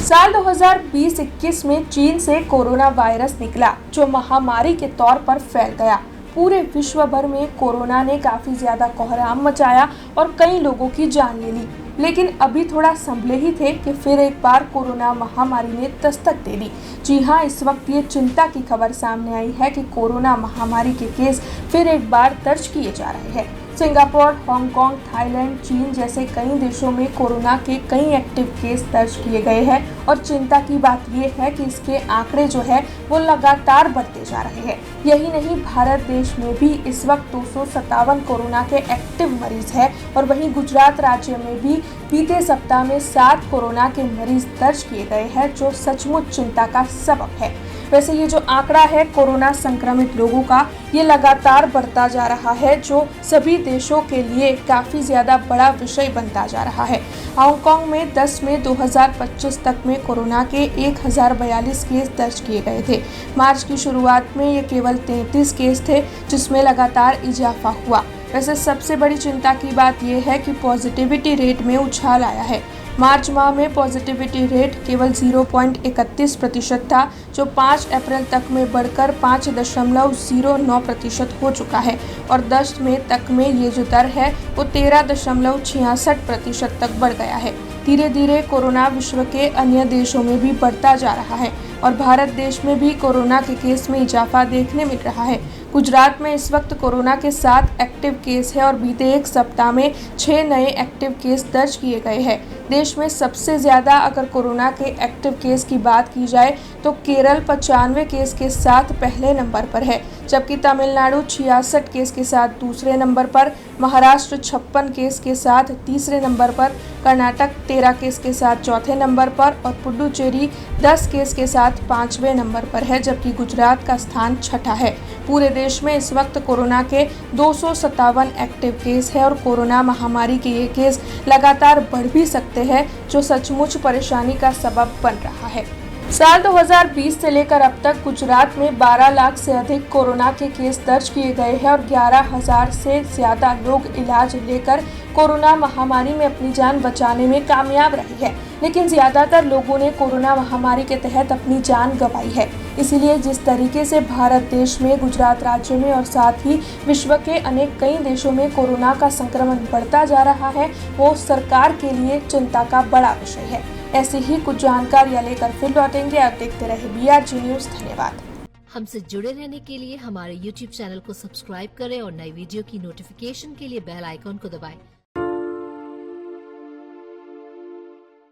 साल 2020-21 में चीन से कोरोना वायरस निकला जो महामारी के तौर पर फैल गया। पूरे विश्व भर में कोरोना ने काफी ज्यादा कोहराम मचाया और कई लोगों की जान ले ली। लेकिन अभी थोड़ा संभले ही थे कि फिर एक बार कोरोना महामारी ने दस्तक दे दी। जी हाँ, इस वक्त ये चिंता की खबर सामने आई है कि कोरोना महामारी के केस फिर एक बार दर्ज किए जा रहे हैं। सिंगापुर, हांगकांग, थाईलैंड, चीन जैसे कई देशों में कोरोना के कई एक्टिव केस दर्ज किए गए हैं और चिंता की बात यह है कि इसके आंकड़े जो है वो लगातार बढ़ते जा रहे हैं। यही नहीं, भारत देश में भी इस वक्त 257 कोरोना के एक्टिव मरीज हैं और वहीं गुजरात राज्य में भी बीते सप्ताह में 7 कोरोना के मरीज दर्ज किए गए हैं, जो सचमुच चिंता का सबब है। वैसे ये जो आंकड़ा है कोरोना संक्रमित लोगों का, ये लगातार बढ़ता जा रहा है, जो सभी देशों के लिए काफी ज्यादा बड़ा विषय बनता जा रहा है। हांगकांग में 10 मई 2025 तक में कोरोना के 1042 केस दर्ज किए गए थे। मार्च की शुरुआत में ये केवल 33 केस थे, जिसमें लगातार इजाफा हुआ। वैसे सबसे बड़ी चिंता की बात यह है कि पॉजिटिविटी रेट में उछाल आया है। मार्च माह में पॉजिटिविटी रेट केवल 0.31% था, जो 5 अप्रैल तक में बढ़कर 5.09% हो चुका है और 10 मई तक में ये जो दर है वो 13.66% तक बढ़ गया है। धीरे धीरे कोरोना विश्व के अन्य देशों में भी बढ़ता जा रहा है और भारत देश में भी कोरोना के केस में इजाफा देखने मिल रहा है। गुजरात में इस वक्त कोरोना के 7 एक्टिव केस है और बीते एक सप्ताह में 6 नए एक्टिव केस दर्ज किए गए हैं। देश में सबसे ज्यादा अगर कोरोना के एक्टिव केस की बात की जाए तो केरल 95 केस के साथ पहले नंबर पर है, जबकि तमिलनाडु 66 केस के साथ दूसरे नंबर पर, महाराष्ट्र 56 केस के साथ तीसरे नंबर पर, कर्नाटक 13 केस के साथ चौथे नंबर पर और पुडुचेरी 10 केस के साथ 5वें नंबर पर है, जबकि गुजरात का स्थान छठा है। पूरे देश में इस वक्त कोरोना के 257 एक्टिव केस है और कोरोना महामारी के ये केस लगातार बढ़ भी सकते हैं, जो सचमुच परेशानी का सबब बन रहा है। साल 2020 से लेकर अब तक गुजरात में 12 लाख से अधिक कोरोना के केस दर्ज किए गए हैं और 11,000 से ज्यादा लोग इलाज लेकर कोरोना महामारी में अपनी जान बचाने में कामयाब रहे हैं। लेकिन ज्यादातर लोगों ने कोरोना महामारी के तहत अपनी जान गंवाई है। इसीलिए जिस तरीके से भारत देश में, गुजरात राज्य में और साथ ही विश्व के अनेक कई देशों में कोरोना का संक्रमण बढ़ता जा रहा है, वो सरकार के लिए चिंता का बड़ा विषय है। ऐसी ही कुछ जानकारियां लेकर फिर लौटेंगे। आप देखते रहे BRG न्यूज। धन्यवाद। हमसे जुड़े रहने के लिए हमारे YouTube चैनल को सब्सक्राइब करें और नई वीडियो की नोटिफिकेशन के लिए बेल आइकॉन को दबाएं।